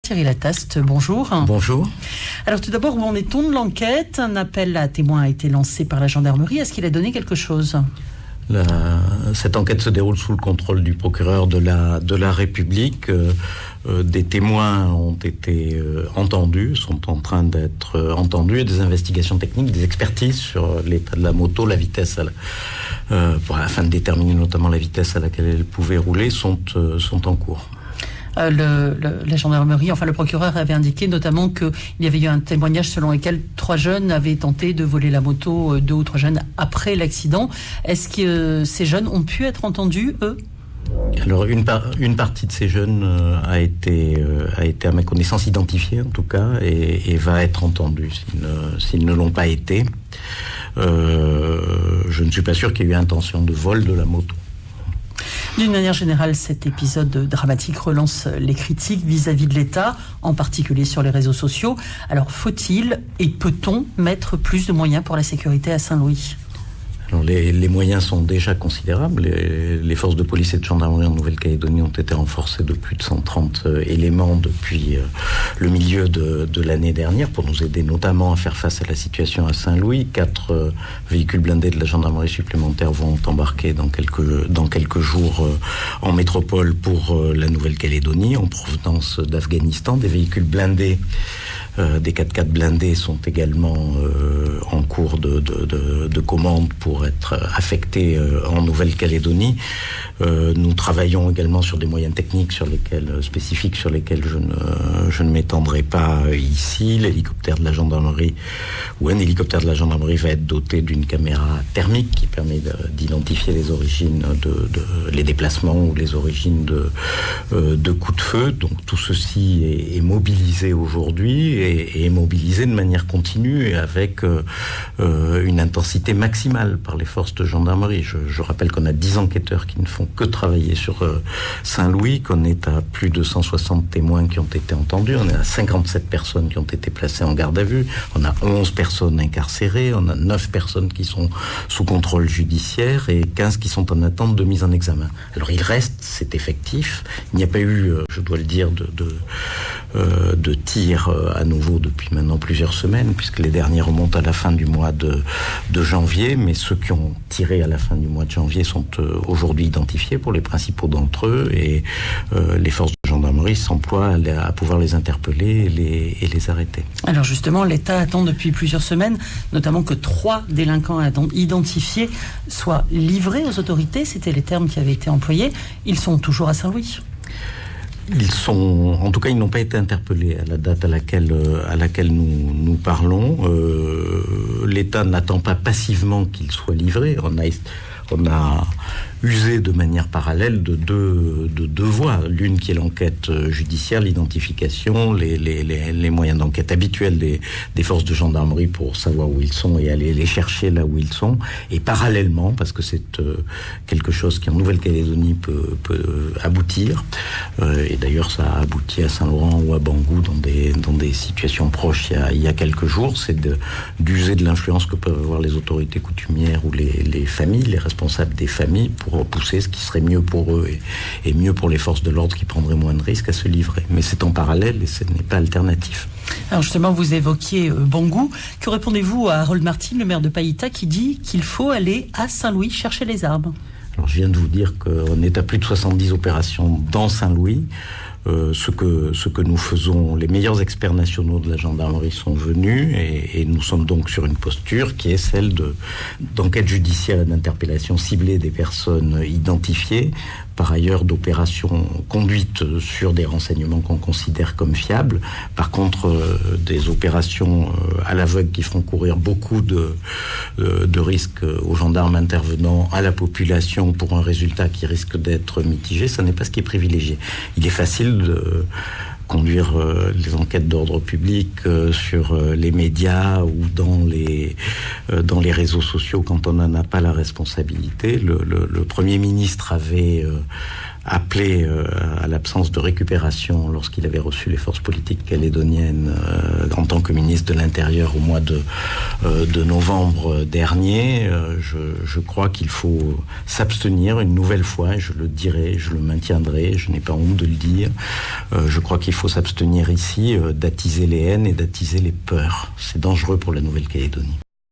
Thierry Lataste, bonjour. Bonjour. Alors tout d'abord, où en est-on de l'enquête ? Un appel à témoins a été lancé par la gendarmerie. Est-ce qu'il a donné quelque chose ? Cette enquête se déroule sous le contrôle du procureur de la République. Des témoins ont été entendus, sont en train d'être entendus, et des investigations techniques, des expertises sur l'état de la moto, la vitesse, afin de déterminer notamment la vitesse à laquelle elle pouvait rouler, sont en cours. La gendarmerie, enfin le procureur avait indiqué notamment qu'il y avait eu un témoignage selon lequel 3 jeunes avaient tenté de voler la moto, 2 ou 3 jeunes après l'accident. Est-ce que ces jeunes ont pu être entendus, eux ? Alors une partie de ces jeunes a été à ma connaissance identifiée en tout cas et va être entendue s'ils ne l'ont pas été. Je ne suis pas sûr qu'il y ait eu intention de vol de la moto. D'une manière générale, cet épisode dramatique relance les critiques vis-à-vis de l'État, en particulier sur les réseaux sociaux. Alors, faut-il et peut-on mettre plus de moyens pour la sécurité à Saint-Louis ? Alors les moyens sont déjà considérables. Les forces de police et de gendarmerie en Nouvelle-Calédonie ont été renforcées de plus de 130 éléments depuis le milieu de l'année dernière pour nous aider notamment à faire face à la situation à Saint-Louis. 4 véhicules blindés de la gendarmerie supplémentaires vont embarquer dans quelques jours en métropole pour la Nouvelle-Calédonie en provenance d'Afghanistan. Des véhicules blindés, des 4x4 blindés sont également en cours de commande pour être affectés en Nouvelle-Calédonie. Nous travaillons également sur des moyens techniques spécifiques sur lesquels je ne m'étendrai pas ici. L'hélicoptère de la gendarmerie ou un hélicoptère de la gendarmerie va être doté d'une caméra thermique qui permet d'identifier les origines les déplacements ou les origines de coups de feu. Donc tout ceci est mobilisé aujourd'hui et est mobilisé de manière continue et avec une intensité maximale par les forces de gendarmerie. Je rappelle qu'on a 10 enquêteurs qui ne font que travailler sur Saint-Louis, qu'on est à plus de 160 témoins qui ont été entendus, on est à 57 personnes qui ont été placées en garde à vue, on a 11 personnes incarcérées, on a 9 personnes qui sont sous contrôle judiciaire et 15 qui sont en attente de mise en examen. Alors il reste cet effectif, il n'y a pas eu, je dois le dire, de tir à nouveau depuis maintenant plusieurs semaines, puisque les derniers remontent à la fin du mois de janvier, mais ceux qui ont tiré à la fin du mois de janvier sont aujourd'hui identifiés pour les principaux d'entre eux et les forces de gendarmerie s'emploient à pouvoir les interpeller et les arrêter. Alors justement, l'État attend depuis plusieurs semaines, notamment que 3 délinquants identifiés soient livrés aux autorités, c'était les termes qui avaient été employés. Ils sont toujours à Saint-Louis. En tout cas, ils n'ont pas été interpellés à la date à laquelle nous parlons. L'État n'attend pas passivement qu'ils soient livrés. On a usé de manière parallèle de deux voies. L'une qui est l'enquête judiciaire, l'identification, les moyens d'enquête habituels des forces de gendarmerie pour savoir où ils sont et aller les chercher là où ils sont. Et parallèlement, parce que c'est quelque chose qui en Nouvelle-Calédonie peut aboutir, et d'ailleurs ça a abouti à Saint-Laurent ou à Bangou dans des situations proches il y a quelques jours, c'est d'user de l'influence que peuvent avoir les autorités coutumières ou les familles, les responsables des familles, pour pousser ce qui serait mieux pour eux et mieux pour les forces de l'ordre qui prendraient moins de risques à se livrer. Mais c'est en parallèle et ce n'est pas alternatif. Alors justement, vous évoquiez Bangou. Que répondez-vous à Harold Martin, le maire de Païta, qui dit qu'il faut aller à Saint-Louis chercher les armes ? Alors je viens de vous dire qu'on est à plus de 70 opérations dans Saint-Louis. Ce que nous faisons, les meilleurs experts nationaux de la gendarmerie sont venus et nous sommes donc sur une posture qui est celle d'enquête judiciaire et d'interpellation ciblée des personnes identifiées, par ailleurs d'opérations conduites sur des renseignements qu'on considère comme fiables. Par contre, des opérations à l'aveugle qui feront courir beaucoup de risques aux gendarmes intervenant, à la population pour un résultat qui risque d'être mitigé, ça n'est pas ce qui est privilégié. Il est facile de conduire les enquêtes d'ordre public sur les médias ou dans les réseaux sociaux quand on n'en a pas la responsabilité. Le Premier ministre avait appelé à l'absence de récupération lorsqu'il avait reçu les forces politiques calédoniennes en tant que ministre de l'Intérieur au mois de novembre dernier. Je crois qu'il faut s'abstenir une nouvelle fois, et je le dirai, je le maintiendrai, je n'ai pas honte de le dire. Je crois qu'il faut s'abstenir ici d'attiser les haines et d'attiser les peurs. C'est dangereux pour la Nouvelle-Calédonie.